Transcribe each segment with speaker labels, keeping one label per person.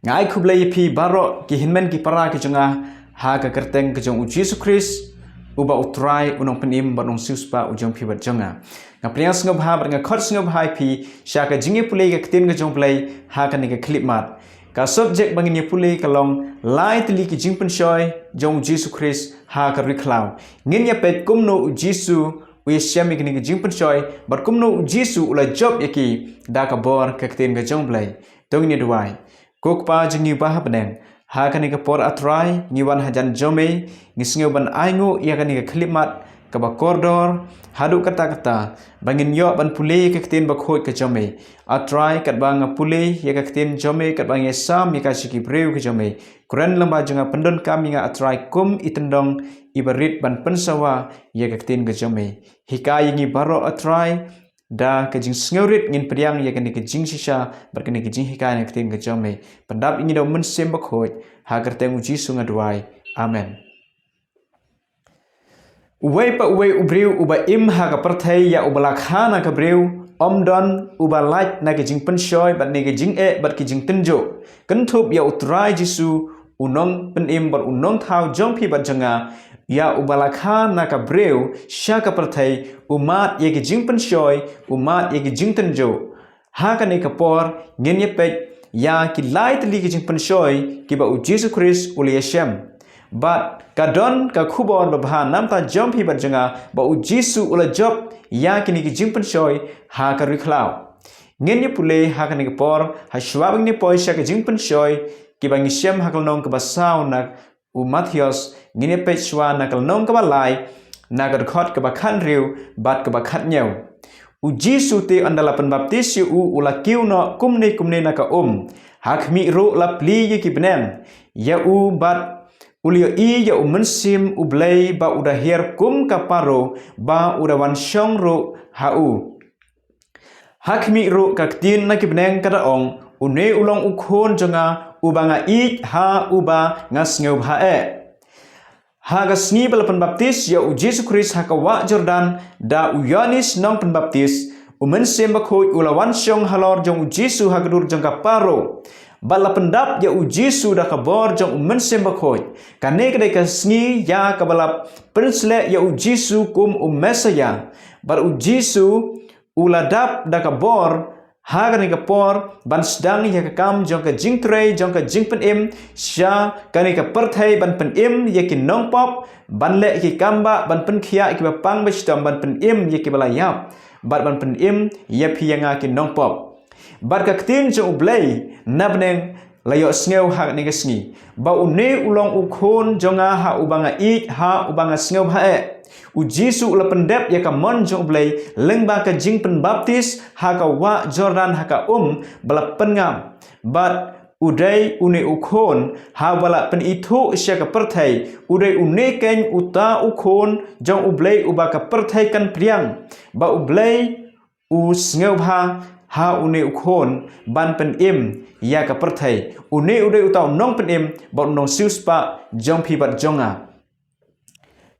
Speaker 1: ngai kublai pi baro ki hinmen ki para ki jonga ha ka kerteng ke jong Jesus Christ uba utrai unong penim banong siuspa ujong pi bat jonga ngapriang sngop ha nga khot sngop hai pi sha ka jingi pulei ka tin ke jong play ha ka ni ka clip mat ka subject bangin ye pulei kalong lai tli ki jing pen shoy jong Jesus Christ ha ka riklau ngin ye pet kumno Jesus we shami kini ke jing pen shoy bat kumno Jesus ula job yaki da ka bor ka tin ke jong play tong ni duai kok pa jingi bah beneng ha ka ni ka por atrai ni wan hajan jome ni sngo ban aingo ya ka ni ka clip mat ka ba kordor hadu kata-kata bangin yo ban pulei ka tin ba khoi ka jome atrai kat bang pulei ya ka tin jome kat bang sam ya ka siki breu ka jome kuran lamba janga pendon kami nga atrai kum itendong ibarit ban pensawa ya ka tin ka jome hikai ni baro atrai da ka jing sngorit ngin priang ya ka ni ka jing sisa bar ka ni ka jing hikai na ka tin ka jome pendap ini do men sem ba khoi ha ka teng uji sunga duai amen. Uwei pa uwei ubriu uba im ha ka perthai ya ubala khana ka briu omdon uba like na ke jing penshoy bat ne ke jing bat ke jing tenjo kentup ya utrai jisu unong pen im bat unong thau jong pi bat janga ya ubala khana ka briu sha ka perthai umat ye ke jing penshoy umat ye ke jing tenjo ha ka ne ka por ngin ye pet ya ki light li ke jing penshoy ki ba u Jesus Christ uli yeshem but kadon ka khubon babha namta jompi barjanga ba u jisu ula job ya kini ki jingpen shoy ha ka riklau ngin ye pule ha ka ni por ha shwabing ni poisha ka jingpen shoy ki bangi shem ha kal nong ka basaw nak u Matthias ngin ye pechwa na kal nong ka balai na ka khot ka ba khan riu bat ka ba khat nyau u jisu te andala pen baptis u ula kiu no kumne na ka hakmi ro la pli ye ki bnem ya u bat ulio iya umensim ublay ba udahir kum kaparo ba udawan syong ro hau hakmi ro kaktin na kibneng kadaong une ulong ukhon jonga ubanga ik ha uba ngasngeu hae ha gasni bal penbaptis ya u Jesus Christ ha kawa Jordan da u Yohanes nong penbaptis umensim bakhoy ulawan syong halor jong u Jesus ha gadur jong kaparo bala pendap ya u Jisu da kabor jong umensim bakhoy kane kadai kasngi ya kabalap pensle ya u Jisu kum mesaya bar u Jisu uladap da kabor ha kane kapor ban sedang ya kam jong ka jing trei jong ka jing pen im sha kane ka perthai ban pen im ya ki nong pop ban le ki kamba ban pen khia ki ba pang bestom ban pen im ya ki bala yap ban pen im ya pi yang ki nong pop bar ka ktin jo ublay nabneng layo sngew hak ni gesni ba une ulong ukhon jonga ha ubanga ik ha ubanga sngew hae u Jisu ula pendep ya ka mon jo ublay lengba ka jing pen baptis ha ka wa Jordan ha ka bala pengam bat udai une ukhon ha bala pen itu sya ka perthai udai une ken uta ukhon jong ublay uba ka perthai kan priang ba ublay u sngew ha une ukhon ban pen im ya ka perthai une ude utau nong pen im ba nong siuspa jong pi bat jonga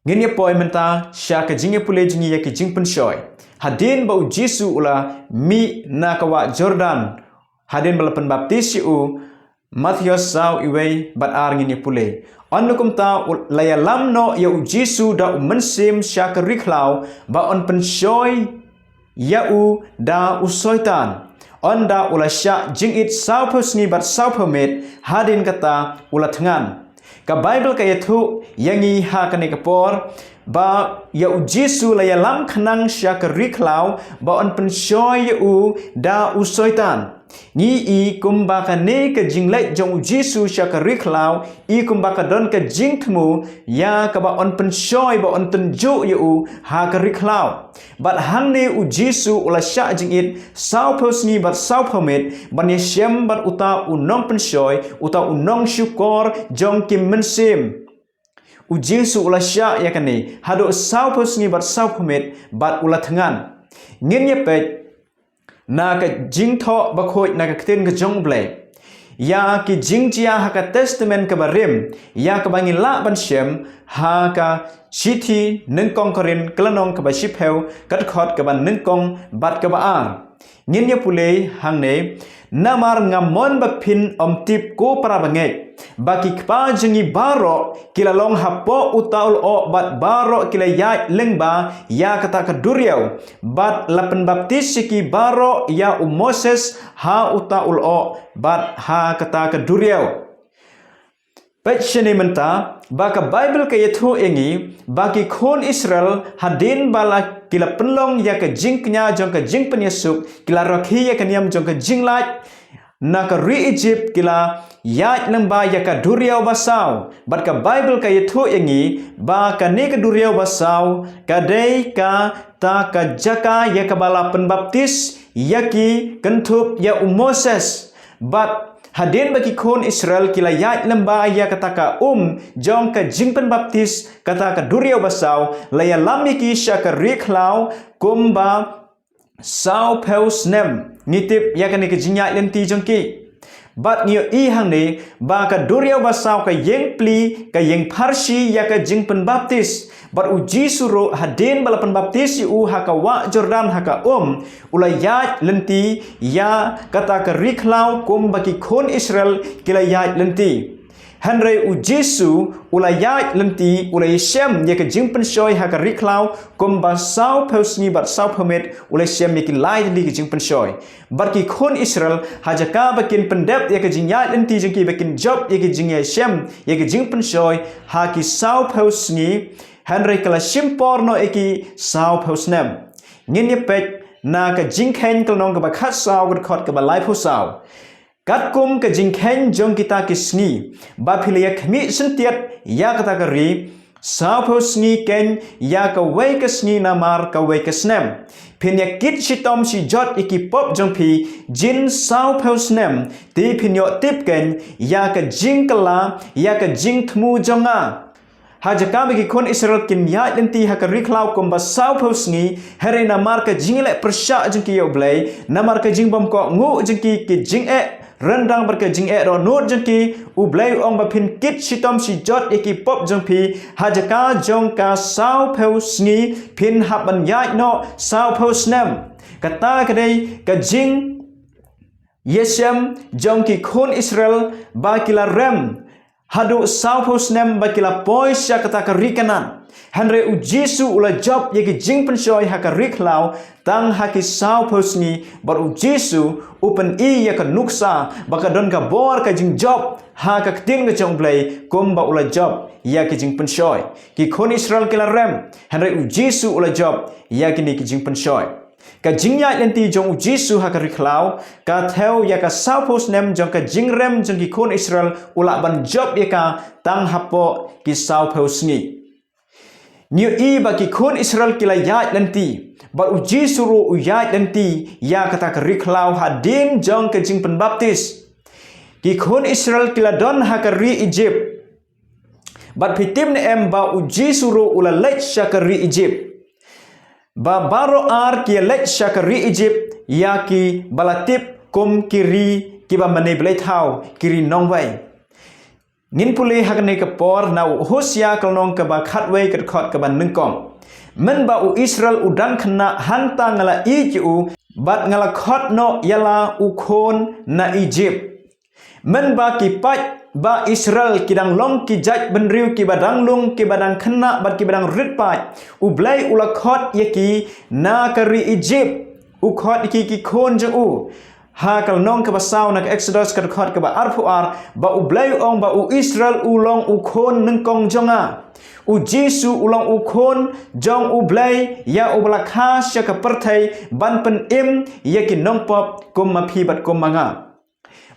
Speaker 1: ngin ye poi menta sha ka jinge pule jingi ya ki jingpen shoy hadin ba u Jisu ula mi na kawa Jordan hadin bala pen baptis u Matthias saw iwei bat ar ngin ye pule annukum ta laya lamno ya u Jisu da mensim sha ka riklau ba on pen shoy yau da usoitan onda ula sya jingit saupusni bat saupumet hadin kata ula tengan ka Bible ka yathu yangi ha kane kapor ba yau Jisu la yalam khanang sya ka riklau ba on penshoy yau da usoitan ni i kumba ka ne ka jinglai jong Jisu sya ka riklau i kumba ka don ka jingthmu ya ka ba on penshoy ba on tenju yau ha ka riklau bat hang ne u Jisu ula sya jingit saupusni bat saupumet ban ye shem bat uta unong penshoy uta unong syukor jong kim mensim u Jisu ula sya ya kane hado saupusni bat saupumet bat ula tengan ngin ye pet na ka jing tho bakhoy na ka kten ka jong blay ya ki jing chia ha ka testament ka barim ya ka bangi la ban shem ha ka chithi neng kong korin klanong ka ba shipheu kat khot ka ban neng kong bat ka ba ar Ngin ya pulei hang ne namar ngamon bapin tip ko para banget. Baki kpa jengi baro kila long hapo utaul o bat baro kila ya lengba ya kata keduriau. Bat lapen baptis ki baro ya Moses ha utaul o bat ha kata keduriau. Pechene menta baka Bible ka yetho engi baki khon Israel hadin bala kila penlong ya ke jingknya jong ke jing penyesuk kila rakhi ya kaniam jong ke jinglat na ka ri Egypt kila ya lengba ya ka duriau basau bat ka Bible ka yetho engi ba ka ne ka duriau basau ka dei ka ta ka jaka ya ka bala penbaptis ya ki kentup ya Moses bat hadin bagi kon Israel kila ya lembah ya kataka jong ka jingpen baptis kataka duriau basau laya lami ki syaka riklau kumba sau peus nem ngitip ya kan ke jinya lenti jongki bat nyo I hang ne ba ka duriau basau ka yeng pli ka yeng parsi ya ka jingpen baptis bat uji suro hadin balapan baptis yu haka wa Jordan haka ulayat lenti ya kata ke riklau kum bagi kon Israel kilayat lenti Henry ujisu ulayat lenti ulay Shem ya ke jingpen shoy haka riklau kum ba sau peusni bat sau pemit ulay Shem ya ki lai li ke jingpen shoy bat ki kon Israel hajaka bakin pendep ya ke jingyat lenti jengki bakin job ya ke jingya Shem ya ke jingpen shoy haki sau peusni Henry kala simpor no eki sau peusnem ngin ye pek na ka jingkhen kalnong ka bakhat sau ka khot ka balai phu sau kat kum ka jingkhen jong kita kisni ba philia khmi sentiat ya kata ka ri sau peusni ken ya ka wei ka sni namar ka wei ka snem phinya kit sitom si jot eki pop jong phi jin sau peusnem ti phinyo tip ken ya ka jingkala ya ka jingthmu jonga Hajaka bagi kon Israel kin ya lenti haka riklau kum basau pausngi here namar ka jingile persya jengki yo blai namar ka jingbam ko ngu jengki ki jing rendang ber ka jing ro not jengki u blai ong ba phin kit sitom si jot eki pop jengpi hajaka jong ka sau pausngi phin haban ya no sau pausnem kata kadai ka jing Yeshem jongki kon Israel ba kila rem hadu sau pausnem bakila poisya kata kerikanan Henry ujisu ula job yaki jing penshoy haka riklau tang haki sau pausni bar ujisu upen I yaka nuksa baka don ka bor ka jing job haka ketin ka jong play kumba ula job yaki jing penshoy ki kon Israel kila rem Henry ujisu ula job yaki ni ki jing penshoy ka jingya lenti jong ujisu haka riklau ka theo ya ka sau pausnem jong ka jingrem jong ki kon Israel ula ban job ya ka tang hapo ki sau pausni New I bagi kon Israel kila ya lenti ba ujisu ru ya lenti ya kata ka riklau hadin jong ka jingpen baptis ki kon Israel kila don haka ri Egypt bat pitim ne em ba ujisu ru ula lech shaka ri Egypt ba baro ar ki lech shakari Egypt ya ki balatip kum kiri ki ba mane blai thau kiri nongwai ngin puli hakne ka por na Hosea kalnong ka ba khatwai ka khot ka ban ningkong men ba u Israel udang khna hanta ngala I ki u bat ngala khot no yala u khon na Egypt men ba ki pat ba Israel kidang long ki jaj benriu ki badang lung ki badang khna bat ki badang ritpai u blai ula khot yaki na kari Egypt u khot ki khon je u ha kal nong ka basau nak Exodus ka khot ka ba arfuar ba u blai ong ba u Israel u long u khon nengkong jonga u Jesu ulang u khon jong u blai ya u balakha sya ka perthai ban pen im yaki nong pop kum ma phi bat kum manga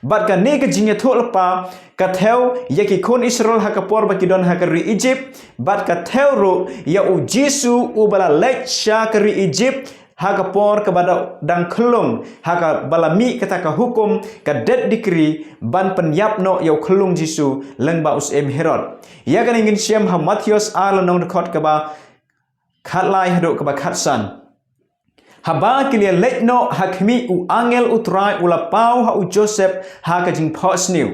Speaker 1: bat ka ne ka jingya tholpa ka theo yaki kon Israel haka por ba kidon haka ri Egypt bat ka theo ro ya u Jesu u bala lech sha ka ri Egypt haka por ka bada dang khlung haka bala mi kata ka hukum ka det dikri ban penyap no ya khlung Jesu leng ba us em Herod ya kan ingin siem ha Matius ala nong khot ka ba khatlai hado ka ba khatsan haba kilia lekno hakmi u angel utrai ula pau ha u Joseph ha ka jing posniu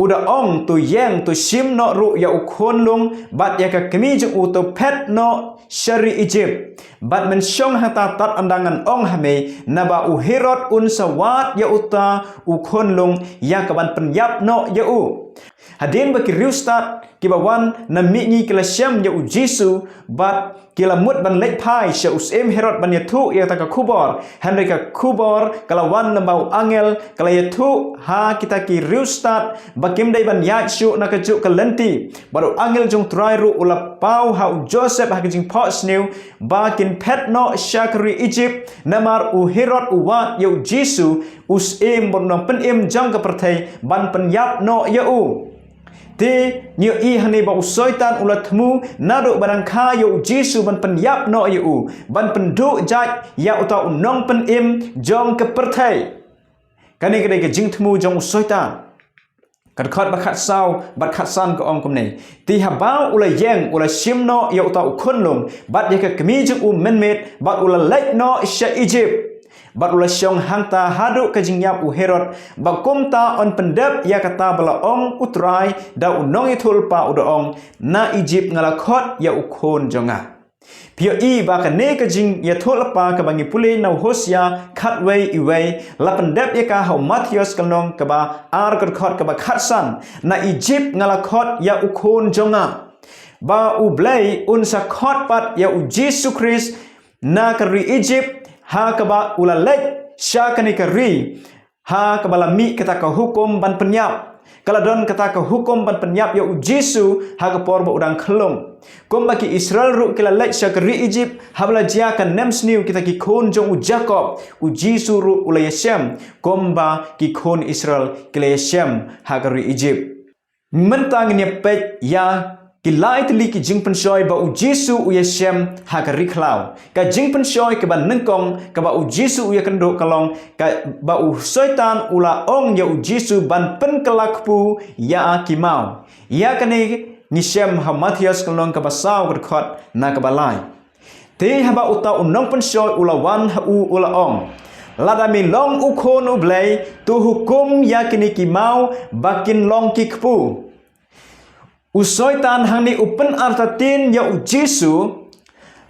Speaker 1: udah ong tu yang tu sim no ru ya ukon lung bat ya ka kemi jung u tu pet no syari Egypt bat men syong hata tat andangan ong hame naba u Herod un sawat ya uta ukon lung ya kaban penyap no ya u hadin baki riustat kibawan na mingi kila syam ya u Jisu bat kila mut ban lek pai sya usem Herod ban yatu ya taka kubor henry ka kubor kalawan lembau angel kala yatu ha kita ki riustat bakim dai ban yachu na kajuk kalenti baru angel jong trairu ula pau ha u Joseph ha kijing pot new bakin pet no syakri Egypt namar u Herod u wat ya u Jisu usem bon no pen em jang ka perthai ban penyap no ya u ti nyo i hani ba usoitan ulat mu nado barang kha yo Jisu ban penyap no yu ban pendu jat ya uta unong pen im jong ke perthai kani kedai ke jing thmu jong usoitan kad khat ba khat sau bat khat san ko ong kum nei ti habau ula yeng ula simno ya uta ukun lung bat ya ke kemi jing menmet bat ula lek no sya Egypt bat ula syong hangta hadu ka jingyap u Herod ba kumta on pendep ya kata bala ong utrai da unong itul pa udaong na Egypt ngalakhot ya ukon jonga pio i ba ka ne ka jing ya thol pa ka bangi pule na Hosea khatwei iwei la pendep ya ka ha Matthias kanong ka ba ar khot ka ba khatsan na Egypt ngalakhot ya ukon jonga ba u blai un sa khot pat ya u Jesus Christ na ka ri Egypt ha kaba ulalek sya kani kari ha kabala mi kata ka hukum ban penyap kaladon kata ka hukum ban penyap ya Jisu ha ka por ba udang khlong kom baki Israel ru kila lek sya kari Egypt habla jia kan nems new kita ki khon jong u Jacob u Jisu ru ulay Shem kom ba ki khon Israel kila Shem ha kari Egypt mentang ni pet ya kilai teli ki jing pensoi ba u Jisu u Yeshem ha ka riklau ka jing pensoi ke ban nengkong ka ba u Jisu u ya kendo kalong ka ba u syaitan ula ong ya u Jisu ban pen kelakpu ya kimau ya kane ni Shem ha Matthias kalong ka basau khot na ka balai te ha ba uta unong pensoi ula wan ha u ula ong lada min long u khon u blai tu hukum ya kini kimau bakin long ki kpu usoitan hang ni upen artatin ya u Jisu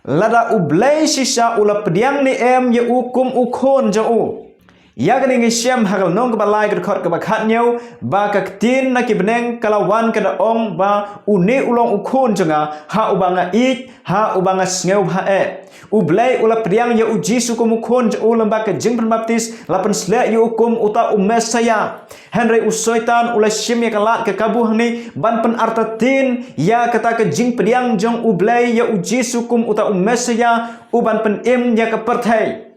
Speaker 1: lada u blai sisa ula pediang ni em ya u kum u khon ja u ya gani ngi Shem hagal nong ba lai khot ka ba khat nyau ba ka tin na ki beneng kalawan ka da ong ba u ne ulong u khon janga ha u banga ik ha u banga sneu ha e u blai ula pediang ya u Jisu kum u khon ja u lamba ka jing baptis lapan sle yu kum uta Mesaya Henry usoitan ula Shem ya kalat ke kabu hang ban pen artatin ya kata ke jing pediang jong u blai ya u Jisu kum uta Mesaya u ban pen im ya ka perthai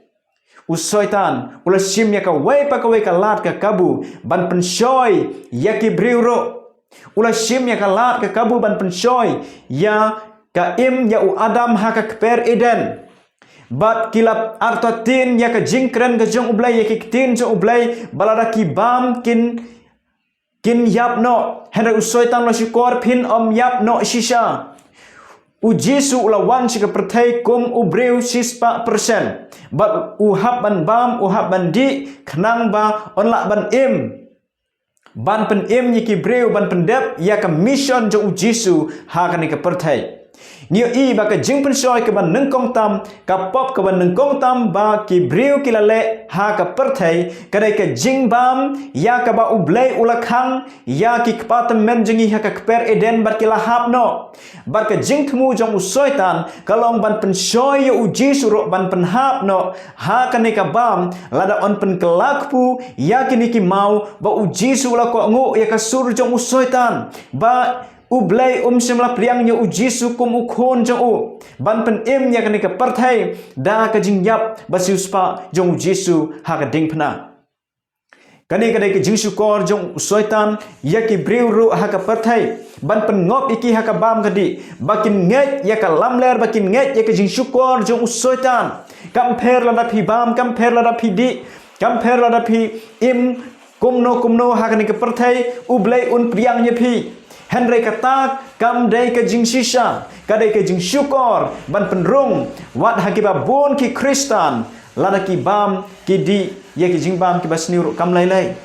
Speaker 1: usoitan ula Shem ya ka wei pa ka wei kalat ke kabu ban pen shoy ya ki briuro ula Shem ya kalat ke kabu ban pen shoy ya ka im ya u Adam ha ka per Eden bat kilap artatin ya ka jingkren ka jong ublay ya ki tin jong ublay balada ki bam kin yap no henry usoitan la shikor pin om yap no shisha u Jisu ula wan shika perthai kum ubreu 6% bat u hab ban bam u hab ban di khnang ba onla ban im ban pen im yi ki breu ban pendep ya ka mission jong u Jisu ha ka ni ka perthai Nio i ba ka jing pensoi ke ban nengkong tam ka pop ke ban nengkong tam ba ki briu ki lale ha ka perthai kadai ka jing bam ya ka ba ublai ulakhang ya ki kpatam men jingi ha ka kper Eden bar ki lahap no bar ka jing thmu jong usoitan kalong ban pensoi u Jisu ro ban penhap no ha ka ni ka bam lada on pen kelakpu ya ki ni ki mau ba u Jisu la ko ngo ya ka sur jong usoitan ba ublai semla priang nya u Jisu kum u khon jong u ban pen em nya kani ka perthai da ka jingyap basiuspa jong u Jisu ha ka ding phna kani ka Jisu kor jong soitan ya ki briu ru ha ka perthai ban pen ngop iki ha ka bam kadi bakin nget ya ka lamler bakin nget ya ka Jisu kor jong u soitan kamper la da phi bam kamper la da phi di kamper la da phi im kumno ha kani ka perthai ublai un priang nya phi Henry kata kam dai ka jing sisa kadai ka jing syukor ban penrung wat hakiba bon ki Kristan lada ki bam ki di ya ki jing bam ki basniur kam lai lai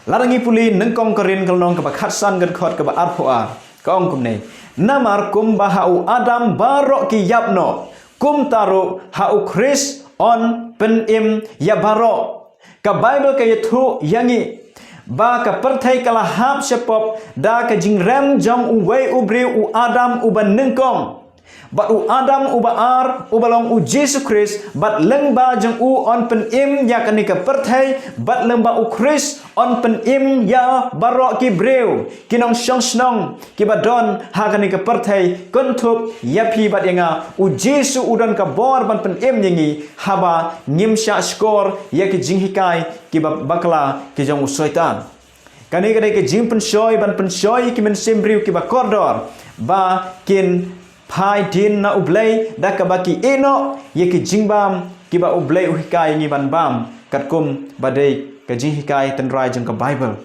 Speaker 1: larangi puli nengkong kerin kelnong ke bakhatsan gan khot ke ba arpoa kong kumne namar kum bahau Adam barok ki yapno kum taru hau Chris on penim ya barok ka Bible ka yathu yangi ba ka perthai kala hap sepop da ka jingrem jong uwei ubri u Adam uban nengkong bat u Adam uba ar ubalong u Jesus Christ bat lengba jong u on pen im ya kanika perthai bat lengba u Christ on pen im ya barok ki breu kinong shong snong ki badon ha kanika perthai kontup ya pi bat yanga u Jesus udon ka bor ban pen im yangi haba ngimsha skor ya ki jinghikai ki bakla ki jong u soitan kanika ke jing pen shoy ban pen shoy ki men sembriu ki ba kordor ba kin Pai din na ublay da kabaki eno ye ki jingbam ki ba ublay uhikai ngi ban bam katkum badai ka jinghikai tenrai jeng ka Bible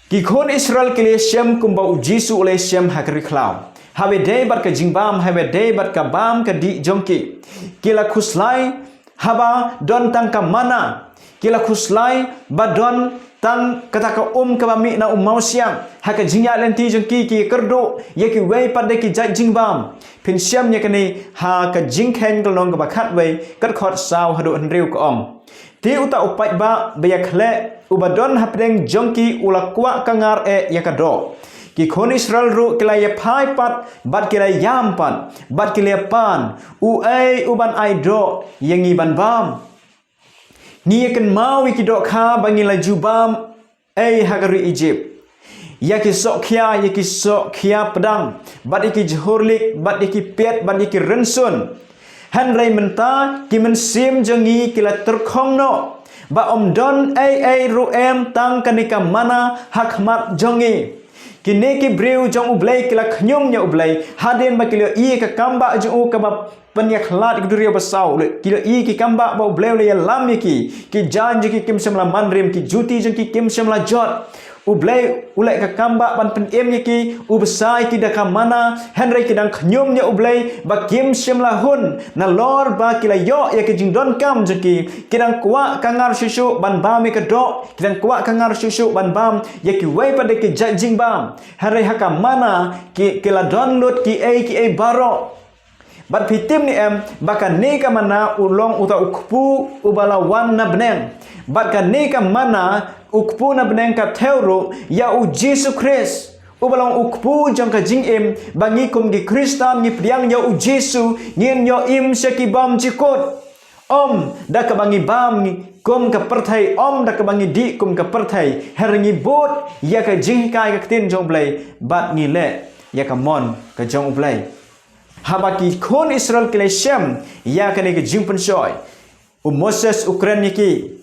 Speaker 1: ki khon Israel ke liye shem kum ba ujisu ole shem hakri khlaw habe dei bat ka jingbam habe dei bat ka bam ka di jongki kila khuslai haba don tang ka mana kila khuslai badon tang kata ka ka bami na mau siam haka jingya lenti jengki ki kerdo ye ki wei pada ki jai jingbam pin siam ye kani ha ka jingkhen kelong ka bakhat wei kat khot saw hadu henriu ka om ti uta upai ba be khle ubadon hapdeng jongki ula kwa kangar e ya ka do ki khon Israel ru kila ye phai pat bat kila yam pat bat kila pan u ai uban ai do yengi ban bam ni akan mau iki dok kha bangi laju bam hagari Egypt yaki sok khia pedang bat iki johorlik bat iki pet bat iki rensun han rai menta ki men sim jangi kila terkhong no ba om don ruem tang kanika mana hakmat jongi kini ki breu jong ublay kila khnyum nya ublay haden ba kila ka kamba jong ka ba penyak lat kuduria basau kila ki kamba ba ublay le lam ki janji ki kim semla manrim ki juti jeng ki kim semla jot ublay ulai ka kamba ban pen em ki ubsai ki daka mana henry ki dang khnyum nya ublay ba kim semla hun na lor ba kila yo ya ki jing don kam jeki kidang kwa kangar susu ban bam ka do kidang kwa kangar susu ban bam ya ki wei pada ki jing bam henry haka mana ki kila download ki baro bat fitim ni em baka ne ka mana ulong uta ukpu ubala wan na beneng bat ka ne ka mana ukpu na beneng ka teuro ya u Jesus Christ ubalong ukpu jang ka jing em bangi kum gi Kristan ni priang ya u Jesus ngin yo im seki bam jikot om da ka bangi bam ni kum ka perthai om da ka bangi di kum ka perthai heringi bot ya ka jing kai ka tin jong blai bat ni le ya ka mon ka jong blai habaki khon Israel kile shem ya kane ke jingpen shoy Moses Ukraine ki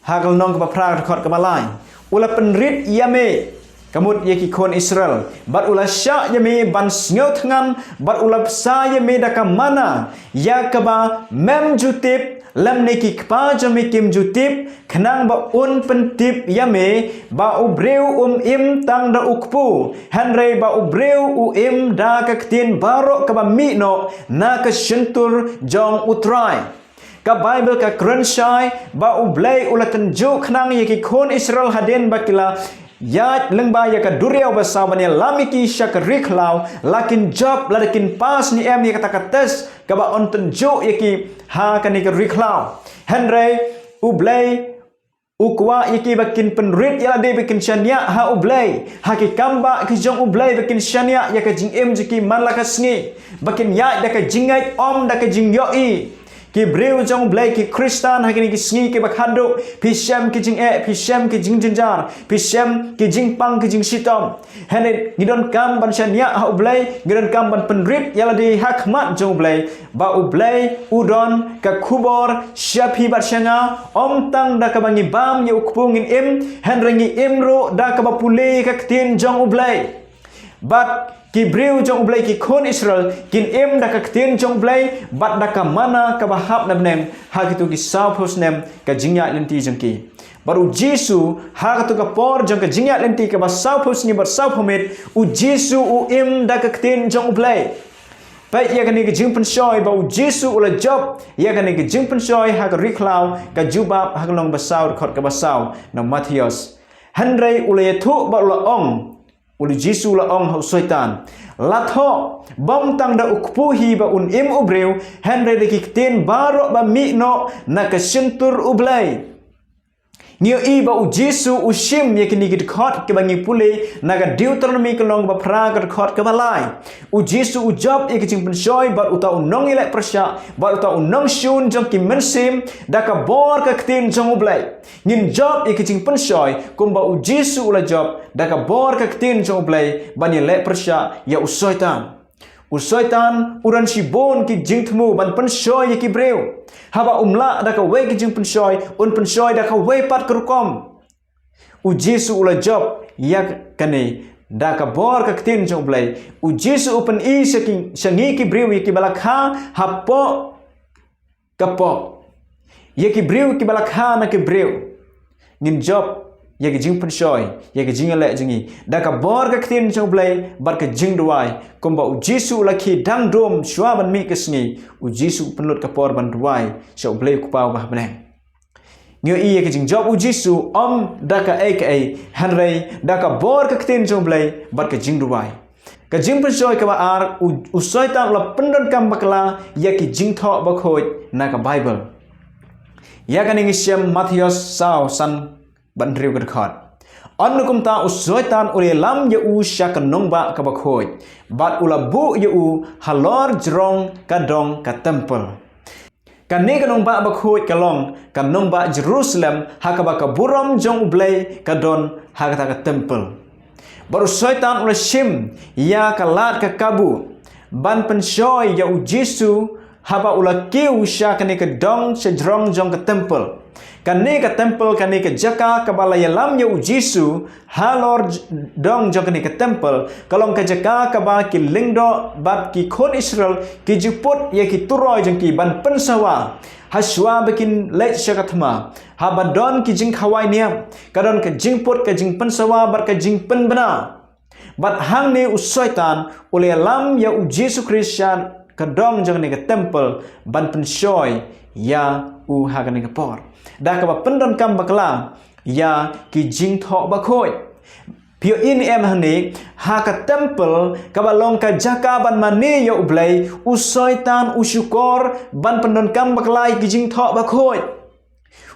Speaker 1: hagal nong ka pra khot ka balai ula penrit yame kamut ye ki khon Israel bat ula sya yame ban sngo thangan bat ula sa yame da ka mana ya ka ba mem jutip lam neki kpa jame kim jutip khnang ba un pentip yame ba ubreu im tang da ukpu henry ba ubreu im da ka ktin baro ka ba mi no na ka shentur jong utrai ka Bible ka krenshai ba ublei ulatan jo khnang ye ki khon Israel haden bakila ya lengba ya ka duria basa bani lamiki syak riklau lakin job lakin pas ni em ya kata kates ka ba onten jo ya ki ha kani ka riklau henry ublei ukwa iki bakin penrit ya de bakin shania ha ublei ha ki kamba ki jong ublei bakin shania ya ka jing em jiki man la ka sngi bakin ya da ka jingai om da ka jing yo i ki breu jong blai ki Kristan hakini ki sngi ki bakhando pishem ki jing pishem ki jing jinjar pishem ki jing pang ki jing sitom hene ngidon kam ban shania ha ublai ngidon kam ban penrit yala di hakmat jong blai ba ublai udon ka khubor syapi barshanga om tang da ka bangi bam ye ukpungin im henrengi imro da ka bapule ka ktin jong ublai bat ki breu jong blai ki khon Israel kin em da ka ktin jong blai bat da ka mana ka bahap na nem ha kitu ki saw pos nem ka jingya lenti jengki baru Jesu ha kitu ka por jong ka jingya lenti ka ba saw pos ni bar saw phomet u Jesu u em da ka ktin jong blai Baik ya kani ke jing pensoi bau Jesu ula job ya kani ke jing pensoi ha ka riklau ka jubab ha long basau khot ka basau na Matius Henry ula thu ba ula ong ula Jesu ula ong hau syaitan latho bom tang da ukpuhi ba un im ubreu Henry de kikten baro ba mi no na ka sentur ublai Nio i ba u Jesu u shim ye kini gid khot ke bangi pule naga Deuteronomy ke long ba pra ke khot ke balai u Jesu u job ye ke jing pensoi ba u ta u nong ile persya ba u ta u nong shun jong ki mensim da ka bor ka ktin jong ublai ngin job ye ke jing pensoi kum ba u Jesu ula job da ka bor ka ktin jong ublai ba ni le persya ya u syaitan Usaitan uran si bon ki jing temu ban pensoi ye ki breu haba umla da ka we ki jing pensoi un pensoi da ka we pat kerukom u Jesu ula job ya kane da ka bor ka ktin jong blai u Jesu open i sangi ki breu ye ki balakha hapo kapo ye ki breu ki balakha na ki breu ngin job ye ki jing pensoi ye ki jing le jingi da ka bor ka ktin jong blai bar ka jing duai komba u Jesu la ki dang dom shwa ban mi kesngi u Jesu penlut ka por ban duai so blai ku pau bah benang ngio i ye ki jing job u Jesu da ka aka Henry da ka bor ka ktin jong blai bar ka jing duai ka jing pensoi ka ba ar u syaitan la pendon kam bakla ye ki jing tho ba khoi na ka Bible ya ka ning siam Matius sao san ban riu ka khot Anu kum ta usyaitan ule lam ye u syak nong ba ka bakhoi bat ula bu ye u halor jrong ka dong ka temple kani ka nong ba bakhoi ka long ka nong ba Jerusalem ha ka ba ka buram jong ublei ka don ha ka temple baru syaitan ule shim ya ka lat ka kabu ban pensoi ya u Jesu haba ula kiu syak ni ka dong se jrong jong ka temple kani ka temple kani ka jaka ka balaya lam ya u Jesu halor dong jong kani ka temple kalong ka jaka ka ba ki lingdo bat ki khon Israel ki juput ye ki turoi jong ki ban pensawa haswa bikin late syakathma habadon ki jing khawai niam kadon ka jing put ka jing pensawa bar ka jing pen bana bat hang ni usyaitan ule lam ya u Jesu Christian ka dong jong ni ka temple ban pensoi ya u hagani ka por da ka ba pendon kam bakla ya ki jing tho ba khoi pio in em hani ha ka temple ka ba long ka jaka ban mani ya ublai u syaitan u syukor ban pendon kam bakla ki jing tho ba khoi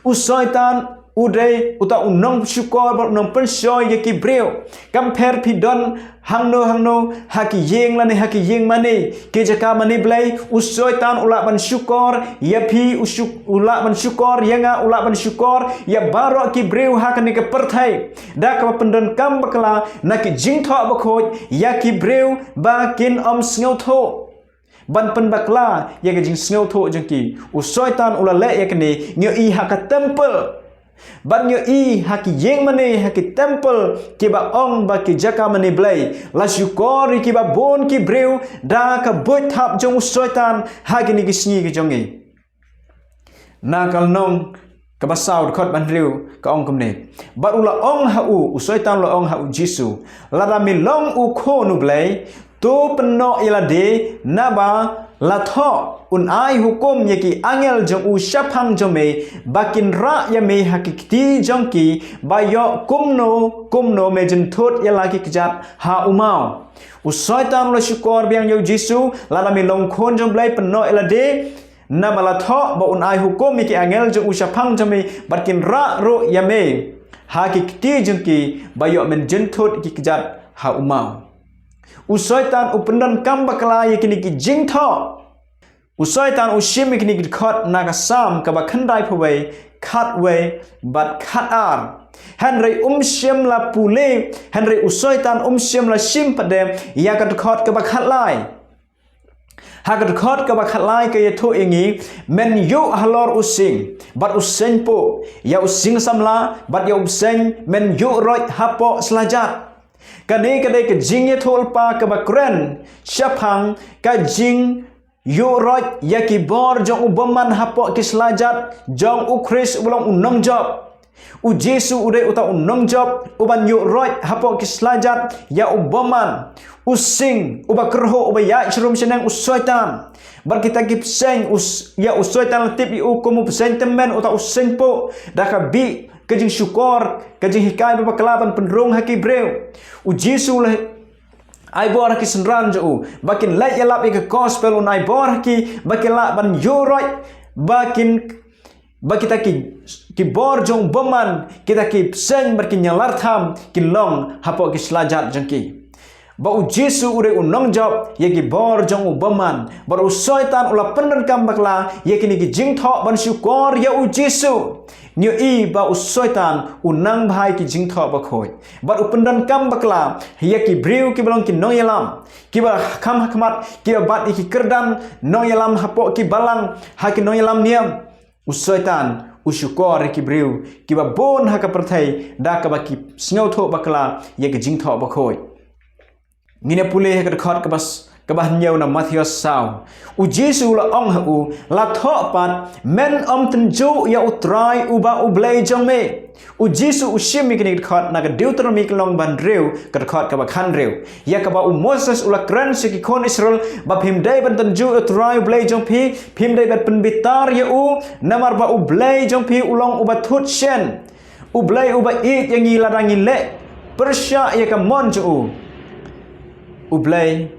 Speaker 1: u syaitan udai uta unong syukor ba unong pensoi ye ki breu kamper pidon hangno haki yeng lani haki yeng mani ke jaka mani blai usyaitan ula ban syukor ya pi ula ban syukor yanga ula ban syukor ya baro ki breu hakani ke perthai da ka pendon kam bakla na ki jing tho ba khoj ya ki breu ba kin sngo tho ban pen bakla ya ke jing sngo tho jengki usyaitan ula le ya kini ngyo i ha ka temple ban nyo i haki yeng mane haki temple ki ba ong ba ki jaka mane blai la syukor ki ba bon ki breu da ka boy thap jong syaitan haki ni ki sngi ki jongi na kal nong ka ba saud khot ban riu ka ong kumne ba ula ong ha u syaitan la ong ha u Jesu la da mi long u kho nu blai to penno ila de na ba la tho un ai hukum ye ki angel jong u shaphang jong me bakin ra ya me hakikti jong ki bayo kumno me jin thot ya la ki kjat ha umau u syaitan la syukor biang yo Jesu la mi long khon jong blai penno ila de na bala tho ba un ai hukum ye ki angel jong u shaphang jong me bakin ra ro ya me hakikti jong ki bayo men jin thot ki kjat ha umau usyaitan upendon kam bakla ye kini ki jing tho usyaitan ushim kini ki khot naga sam ka ba khandai phwe khat we bat khat ar Henry shim la pule Henry usyaitan shim la shim padem ya ka khot ka ba khat lai ha ka khot ka ba khat lai ka ye tho ingi men yu halor using bat useng po ya using samla bat ya useng men yu roi hapo slajat kani kadai ke jing ye thol pa ka ba kren shaphang ka jing yu roj ya ki bor jong ubaman hapo ki slajat jong u Chris ulong unong job Jesu udai uta unong job uban yu roy hapo kislajat ya ubaman using uba kerho uba ya shrum senang usoitan bar kita kip seng ya usoitan tip yu komu sentiment uta useng po daka bi kajing syukur kajing hikai bapa kelaban penrong haki breu Jesu le ai bor haki senran jo bakin lai yalap ke gospel un ai bor haki bakin la ban yu roy bakin kita ki bor jong baman kita ki seng berkin nyalar tham ki long hapo ki selajat jengki ba Jesu ure unong job ye ki bor jong baman bar soitan ula pener kam bakla ye kini ki jing tho ban syukur ya Jesu nyu i ba soitan unang bhai ki jing tho ba khoi bar upendan kam bakla ye ki briu ki belong ki nong yalam ki ba kham hakmat ki bat ki kerdan nong yalam hapo ki balang ha ki nong yalam niam usoitan usyukor ki briu ki ba bon ha ka perthai da ka ba ki snau tho bakla ye ki jing tho ba khoi ngine pule ha ka khot ka bas ka ba nyau na Matthew saw Jesu la ong ha la tho pat men ten ju ya utrai uba ublei jong me Jesu ushim mi kini khot na ka Deuteronomy long ban reu ka khot ka ba khan reu ya ka ba Moses ula kran se ki kon Israel ba phim dai ban ten ju utrai ublei jong phi phim dai ban pen bitar ya namar ba ublei jong phi ulong uba thut shen ublei uba ik yang ngi ladangi le persya ya ka mon ju ublei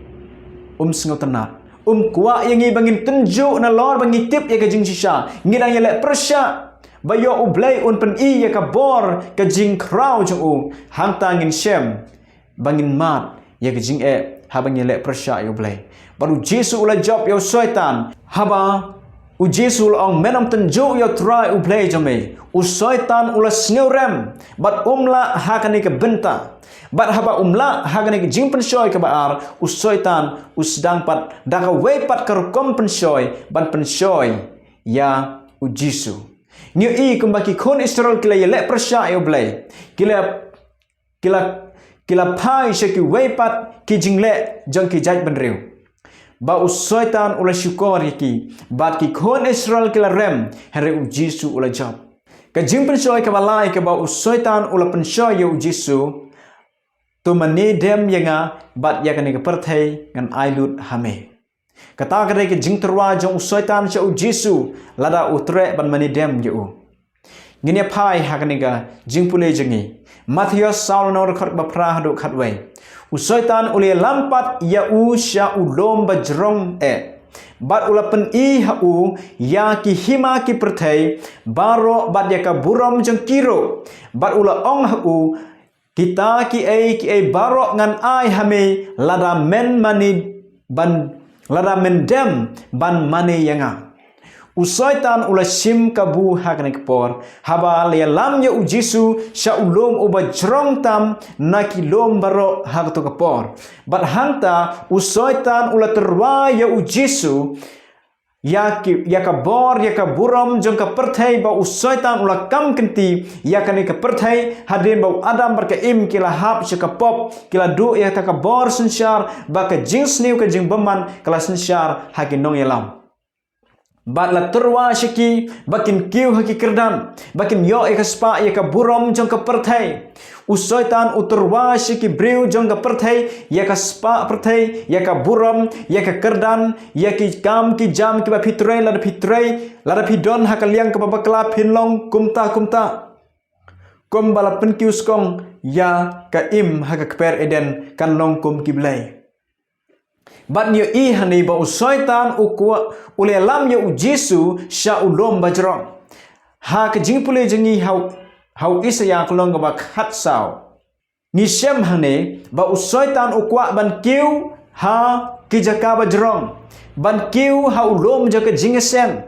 Speaker 1: sengot tenat kuat yang ngi bangin tenju na lor bangi tip ya ka jing sisa ngidang ya le persya bayo ublei un pen i ya ka bor ka jing krau jung hang tangin shem bangin mat ya ka jing ha bangin le persya ya ublei baru Jesu ula job ya soitan haba Jesu ong menom tenju ya try ublei jame soitan ula snurem bat umla hakani ka benta bat haba umla hagane ki jing pensoi ka baar soitan sedang pat daka we pat karukom pensoi ban pensoi ya Jesu nyu i kumbaki kon Israel kila ye le persya yo blai kila pai sheki we pat ki jingle jong ki jaj benreu ba soitan ula syukur ki bat ki kon Israel kila rem here Jesu ula job ka jing pensoi ka balai ka ba soitan ula pensoi yo Jesu tu mani dem yanga bat yakani ke perthai ngan ailut hame kata kare ke jing terwa jong soitan cha Jesu lada utre ban mani dem yu ngine phai hakani ga jing pule jengi Matthew saul no rekhot ba pra hadu khatwai soitan ule lampat ya sha ulom bajrong bat ulapen i ya ki hima ki perthai baro bat yaka buram jong kiro bat ula ong kita ki ai barok ngan ai hame lada men mani ban lada men dem ban mani yanga soitan ula sim kabu hakne kpor haba le lam ya Jesu sha ulom uba jrong tam naki lom baro hak to kpor bat hanta soitan ula terwa ya Jesu ya ka bor ya ka buram jong ka perthai ba soitan ula kam kenti ya kani ka perthai hadin ba Adam bar ka im kila hap ka pop kila du ya ta ka bor sensyar ba ka jing sniu ka jing baman kala sensyar hakin nong yalam bat la terwa shiki bakin kiu haki kerdan bakin yo ka spa ya ka buram jong ka perthai soitan uturwa shiki briu jong ka perthai ya ka spa perthai ya ka buram ya ka kerdan ya ki kam ki jam ki ba pitrai la pidon hakaliang ka babakla pinlong kumta kum bala penkius kong ya ka im haka kper eden kan long kum ki blai bat nyo i hani ba soitan ukwa ule lam ya Jesu sha ulom bajrong ha ka jing pule jengi hau Isaya kolong ba khat saw ni shem hane ba soitan ukwa ban kiu ha ki jaka bajrong ban kiu ha ulom jaka jing sem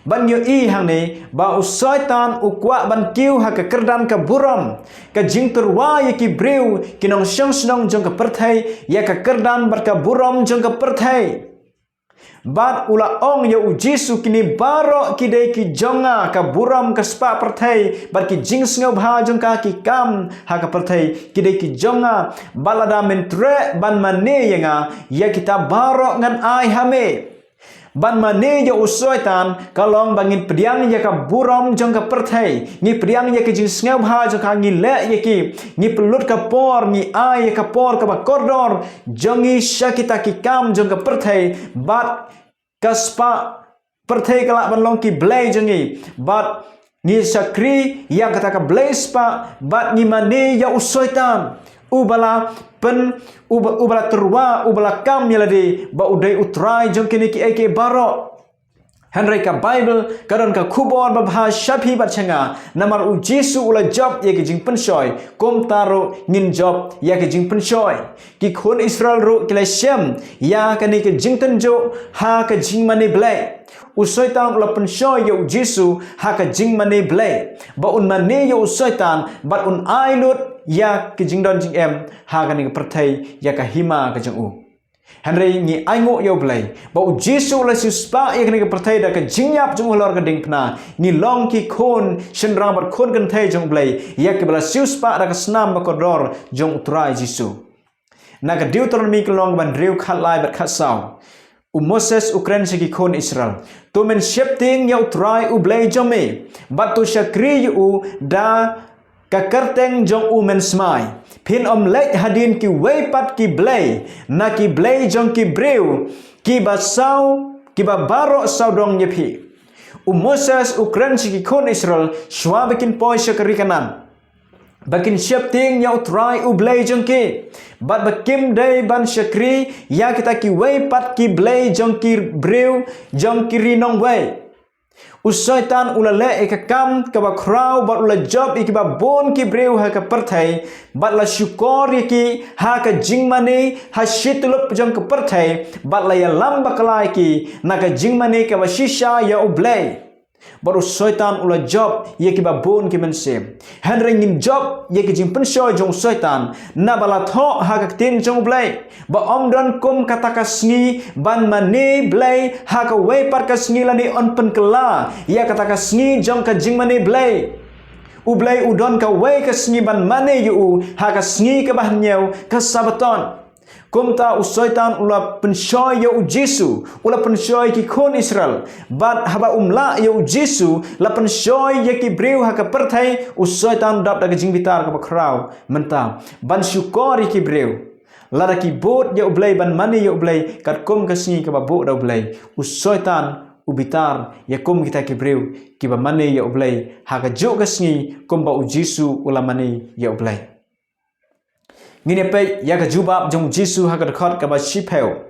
Speaker 1: ban yo i hane ba soitan ukwa ban kiu ha ka kerdan ka buram ka jing terwa ya ki breu kinong snong jong ka perthai ya ka kerdan bar ka buram jong ka perthai bat ula ong ya Jesu kini baro kidai ki jonga ka buram ka spa perthai bar ki jing sngo bha jong ka ki kam ha ka perthai kidai ki jonga balada mentre ban mane yanga ya kita baro ngan ai hame ban mane ya usoitan kalong bangin pediang ya ka buram jong ka perthai ngi pediang ya ke jing sngaw ha jong ka ngi le ya ki ngi pelut ka por ngi a ya ka por ka ba kordor jongi syakita ki kam jong ka perthai bat kaspa perthai kala ban long ki blai jongi bat ngi sakri ya kata ka blai spa bat ngi mane ya usoitan ubala pen ubala terwa ubala kam yaladi ba udai utrai jong kini ki eke baro Henry ka Bible karon ka khubor ba bha shapi bat changa namar u Jesu ula job ye ki jing pensoi kom taro ngin job ya ki jing pensoi ki khon Israel ro kila shem ya ka ni ki jing tenjo ha ka jing mane blai usoitan ula pensoi ye u Jesu ha ka jing mane blai ba un mane ye usoitan bat un ailut ya ki jing don jing em ha ka ni ka perthai ya ka hima ka jing u Henry ngi aingo yo blai ba u Jesu la suspa ya ka perthai da ka jingyap jung lor ka ding pna ni long ki khon shin rang bat khon kan thai jung blai ya ka bala suspa da ka snam ba kodor jung utrai Jesu na ka Deuteronomy ka long ban reu khat lai bat khat saw u Moses Ukraine se ki khon Israel to men shepting ya utrai u blai jome bat to shakri u da ka karteng jong u men smai phin lek hadin ki wei pat ki blai na ki blai jong ki breu ki ba sau ki ba baro sau dong nyepi u Moses Ukraine ki khon Israel shwa bikin poi shakri kanan bakin shepting ya utrai u blai jong ki bat bakim dai ban shakri ya kita ki wei pat ki blai jong ki breu jong ki rinong wei Usaitan ula le eka kam ka ba krau bat ula job iki ba bon ki breu ha ka perthai bat la syukor ki ha ka jingmane ha shitulup jong ka perthai bat la ya lamba kalai ki na ka jingmane ka ba shisha ya ublai baru syaitan ula job ye ki ba bon ki mensem henry ngin job ye ki jing pensoi jong syaitan na bala tho ha ka tin jong blai ba omdan kum kata ka sngi ban mane blai ha ka wei par ka sngi lani on pen kala ya kata ka sngi jong ka jing mane blai ublai udon ka wei ka sngi ban mane yu ha ka sngi ka bah nyau ka sabaton kumta usaitan ula pensoi ya u Jesu ula pensoi ki khon Israel bat haba umla ya u Jesu la pensoi ya ki breu ha ka perthai usaitan dap da jing bitar ka krau menta ban syukor ki breu lara ki bot ya ublai ban mane ya ublai kat kum ka sni ka ba bot da ublai usaitan ubitar ya kum kita ki breu ki ba mane ya ublai ha ka jo ka sni kum ba u Jesu ula mane ya ublai ngine pe ya ka jubab jong Jesu ha ka khot ka ba shipel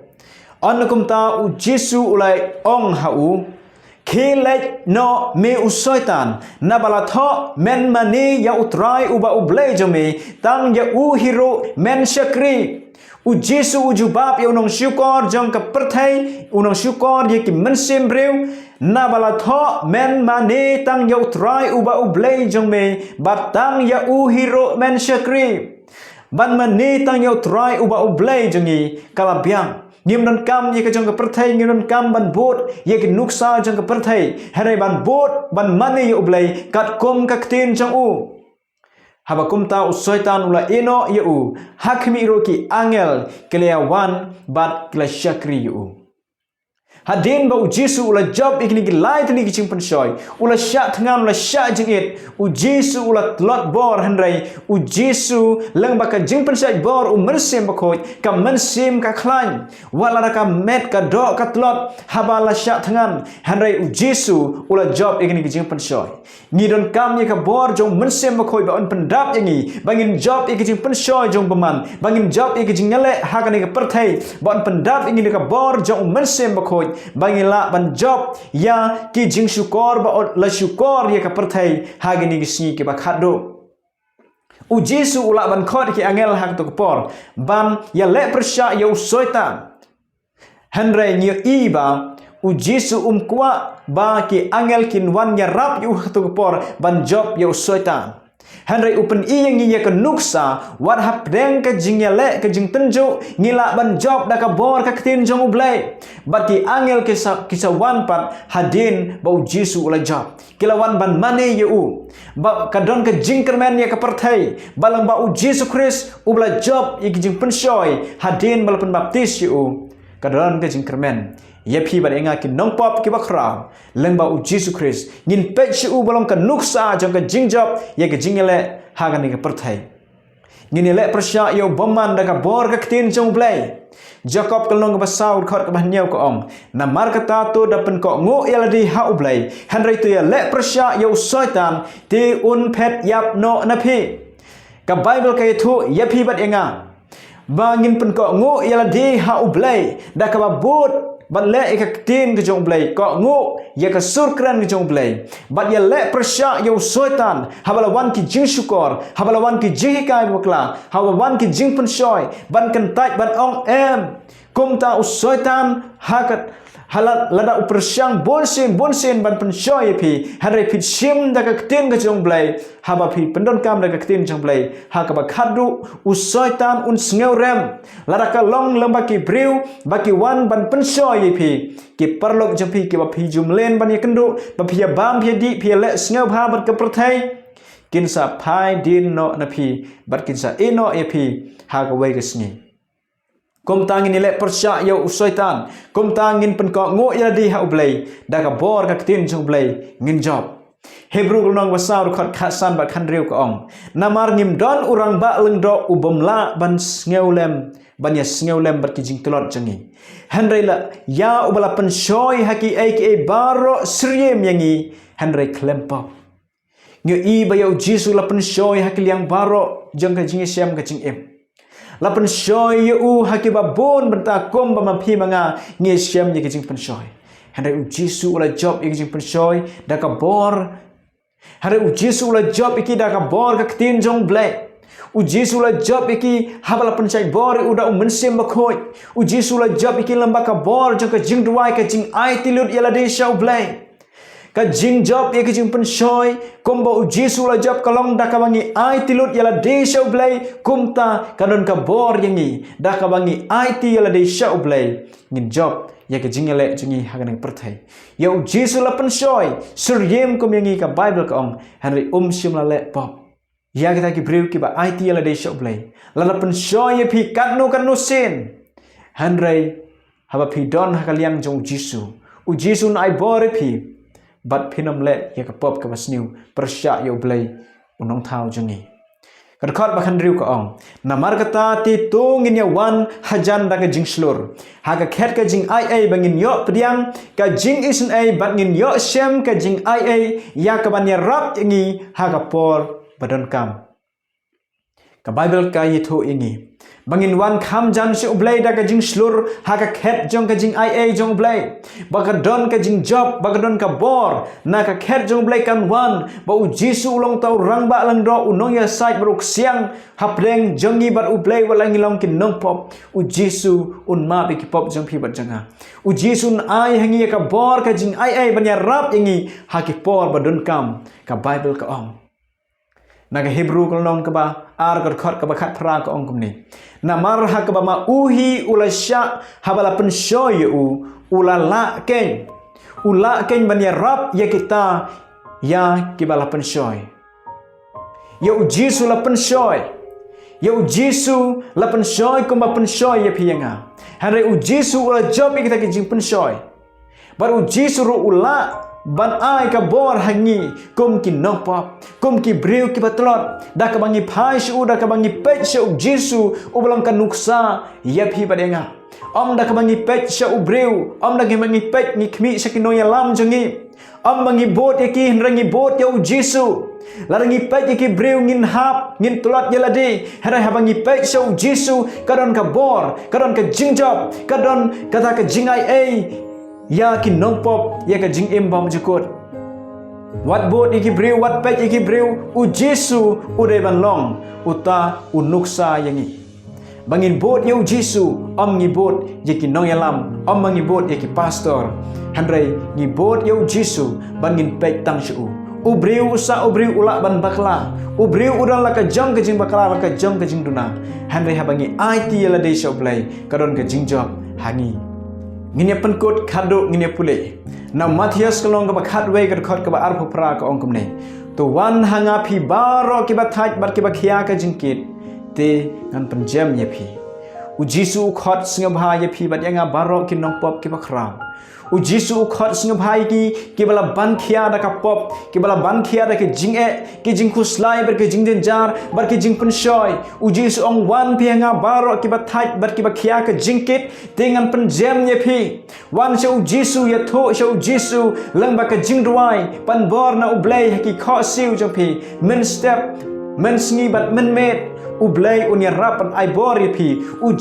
Speaker 1: on kum ta u Jesu ulai ong ha u khilek no me usaitan na bala tho men mani ya utrai uba ublai jome tang ya u hero men shakri u Jesu u jubab ya unong syukor jong ka perthai unong syukor ye ki mensim breu na bala tho men mani tang ya utrai uba ublai jome batang ya u hero men shakri ban mani tang yau try uba ublai jongi kala biang ngim don kam ye ka jong ka perthai ngim don kam ban bot ye ki nuksa jong ka perthai hare ban bot ban mani ye ublai kat kom ka tin jong u haba kum ta usaitan ula eno ye u hakmi ro ki angel kelea wan bat kla shakri u hadin ba u Jesu ula job ikni ki lai tni ki chimpan shoi ula sya thangan ula sya jingit u Jesu ula lot bor handrai u Jesu lang ba ka jingpan sya bor u mersim ba khoi ka mensim ka khlan wala ka met ka do ka tlot haba la sya thangan handrai u Jesu ula job ikni ki jingpan shoi ngidon kam ye ka bor jong mensim ba khoi ba on pendap yangi bangin job ik jingpan shoi jong baman bangin job ik jingale ha ka ni ka perthai ba on pendap ingi ka bor jong mensim ba khoi bangila ban job ya ki jing syukor ba la syukor ya ka perthai hagini gisni ki ba khado u Jesu ula ban khot ki angel hak to por ban ya le persya ya usoitan henry ni iba u Jesu kwa ba ki angel kin wan ya rap yu to por ban job ya usoitan henry upen iyang ya ka nuksa wat hap deng ka jing ya le ka jing tenjo ngila ban job da ka bor ka tin jong ublai bati angel kisa wan pat hadin bau Jesu ula job kilawan ban mane yu ba kadon ka jing kermen ya ka perthai balang bau Jesu Christ ubla job ik jing pensoi hadin balapan baptis yu kadon ka jing kermen ya phi bat enga ki nong pop ki bakra lengba u Jesus Christ ngin pe shi u bolong ka nuksa jong ka jingjop ya ka jingele ha ga ni ka perthai ngin le prasya yo boman da ka bor ka tin jong blai Jacob kalong ka basaud khot ka bahnyau ko om na mar kata to da pen ko ngo yaladi ha u blai hanrai tu ya le prasya yo soitan ti un phet yap no na phi ka Bible ka thu ya phi bat enga bangin pen ko ngo yaladi ha u blai da ka ba bot bat le ek tin ke jong blai ko ngo ya ka surkran ke jong blai bat ya le prasya yo soitan habalawan ki jing syukor habalawan ki jing kai bokla habalawan ki jing pen shoy ban kan tai ban ong em kum ta u soitan hakat halat lada u persyang bonsen ban pen shoy phi hare phi sim da ka tin ke jong blai haba phi pendon kam da ka tin jong blai ha ka ba khadu u soitan un sneu rem lada ka long lamba ki briu baki wan ban pen shoy phi ki parlok jong phi ki ba phi jum len ban ya kendu ba phi bam phi di phi le sneu bha bat ka prathai kin sa phai din no na phi bat kin sa eno e phi ha ka wei ka sngi kum tangin ile persya yo usoitan kum tangin pen ko ngo ya di ha ublai da ka bor ka tin jong blai ngin job Hebrew kulong wasau khot khasan ba khan riu ko ong namar ngim don urang ba leng do ubomla ban sngeulem ban ya sngeulem bat ki jing telot jangi hanrei la ya ubala pen shoy haki aka baro sriem yangi hanrei klempa ngi i ba yo jisu la pen shoy haki liang baro jang ka jing siam ka jing em lapan shoy u hakiba bon benta kom ba mapi manga nge siam ye kijing pen shoy handai u jisu la job ye kijing pen shoy da ka bor handai u jisu la job iki da ka bor ka tin jong blai u jisu la job iki habala pen chai bor u da u mensim ba khoi u jisu la job iki lamba ka bor jong ka jing duai ka jing ai tilut ye la de shau blai ka jing job ye ka jing pen shoy kombo u jisu la job kalong da ka bangi ai tilut ye la de shau blai kumta kanon ka bor yangi da ka bangi ai ti ye la de shau blai ngin job ye ka jing le jingi haganang perthai ye u jisu la pen shoy suryem kum yangi ka Bible ka ong hanri sim la le pop ya kita ki briu ki ba ai ti ye la de shau blai la pen shoy ye phi katnu sin hanrai haba phi don hakaliang jong jisu u jisu ai bor phi bat phinom le ya ka pop ka basniu persya yo blai unong thau jungi kadkhot bakhan riu ka ong namar kata ti tungin ya wan hajan da ka jing slur ha ka khet ka jing ai bangin yo pdiang ka jing isen ai bangin yo sem ka jing ai ya ka ban ya rap ngi ha ka por badon kam ka Bible ka yitho ingi bangin wan kham jan se ublai da ka jing slur ha ka khet jong ka jing ai jong blai bagadon ka jing job bagadon ka bor na ka khet jong blai kan wan ba u jisu long tau rang ba lang do unong ya sait bruk siang hapreng jongi bat ublai walang long kin nong pop u jisu un ma be ki pop jong phi bat janga u jisu ai hangi ka bor ka jing ai ban ya rap ingi ha ki por badon kam ka Bible ka ong naga Hebrew kalong ka ba ar khot ka ba khat phra ka ong kumni na mar ha ka ba ma uhi ulasya habala pen shoy u ulala ken ban ya rap ya kita ya kibala pen shoy ya u jisu la pen shoy ya u jisu la pen shoy kum ba pen shoy ya phiyanga hare u jisu ula job kita ki jing pen shoy bar u jisu ru ula ban ai ka bor hangi kum ki nopa kum ki briu ki batlot da ka bangi phai shu da ka bangi pet shu jisu ubalang ka nuksa ya phi badenga om da ka bangi pet shu briu om da ka bangi pet ni khmi sakino ya lam jangi om bangi bot ki rangi bot ya jisu larangi pet ki briu ngin hap ngin tlot ya ladi hara ha bangi pet shu jisu kadon ka bor kadon ka jingjop kadon kata ka jingai ya ki nong pop ya ka jing em bom jukot wat bot iki briu wat pet iki briu u jisu u de ban long uta u nuksa yangi bangin bot ya u jisu om ngi bot ya ki nong yalam om ngi bot ya ki pastor handrai ngi bot ya u jisu bangin pet tang shu u briu usa u briu ulak ban bakla u briu udang la ka jong ka jing bakla la ka jong ka jing duna handrai ha bangi it ya la de shop play kadon ka jing job hangi ngine penkut khadu ngine pule na Matius kalong ka bakhat we ka khot ka ba ar phra ka ongkum ne to wan hanga phi baro ki ba thaj bar ki ba khia ka jingkit te ngan panjam ye phi Jisu khot singabha ye phi bat yanga barok ki nong pop ki bakram. Jisu khot singabha ki bala ban khia da ka pop ki bala ban khia da ki jing ki jing khuslai ber ki jing den jar bar ki jing pen shoy. Jisu ong wan phi yanga barok ki bat thai bar ki ba khia ka jing kit dengan pen jam ye phi. Wan se Jisu ye tho se Jisu lang ba ka jing ruai pan bor na ublei ki kho siu jong phi men step men sngi bat men met ublay unya rapan ai bori phi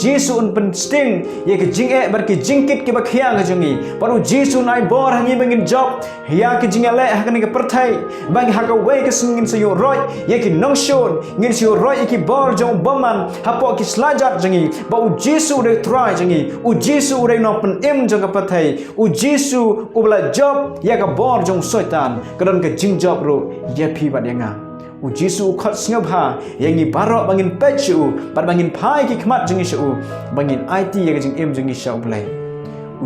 Speaker 1: Jisu un pen sting ye ke jing bar ki jingkit ki bakhia ga jongi par Jisu nai bor hangi bangin job ya ki jingale ha ka ni ka perthai bang ha ka we ke singin se yo roi ye ki nong shon ngin se yo roi ki bor jong baman ha po ki slajat jongi ba Jisu de try jongi Jisu re no pen im jong ka perthai Jisu ubla job ya ka bor jong soitan kadon ka jing job ro ye phi bat yanga Jisu khot singabha yangi barok bangin pechu bat bangin pai ki khmat jingi shu bangin IT ye jing em jingi sha ublai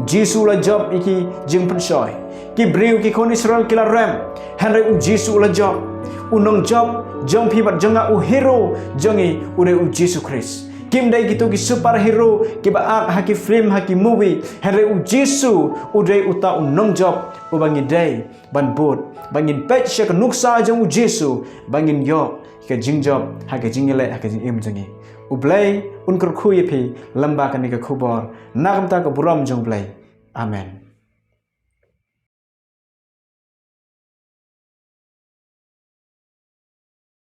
Speaker 1: Jisu la job iki jing pen shoy ki briu ki kon Israel kila ram henry Jisu la job unong job jong phi bat jonga hero jongi ure Jisu Christ kim dai gitu ki superhero ki ba ak ha ki film ha ki movie henry Jisu udai uta unong job ubangi dai ban bot bangin pet sha ka nuksa jong Jisu bangin yo ka jing job ha ka jing le ha ka jing em jongi ublai un kur khu ye phi lamba ka ni ka khubor nagam ta ka buram jong blai amen.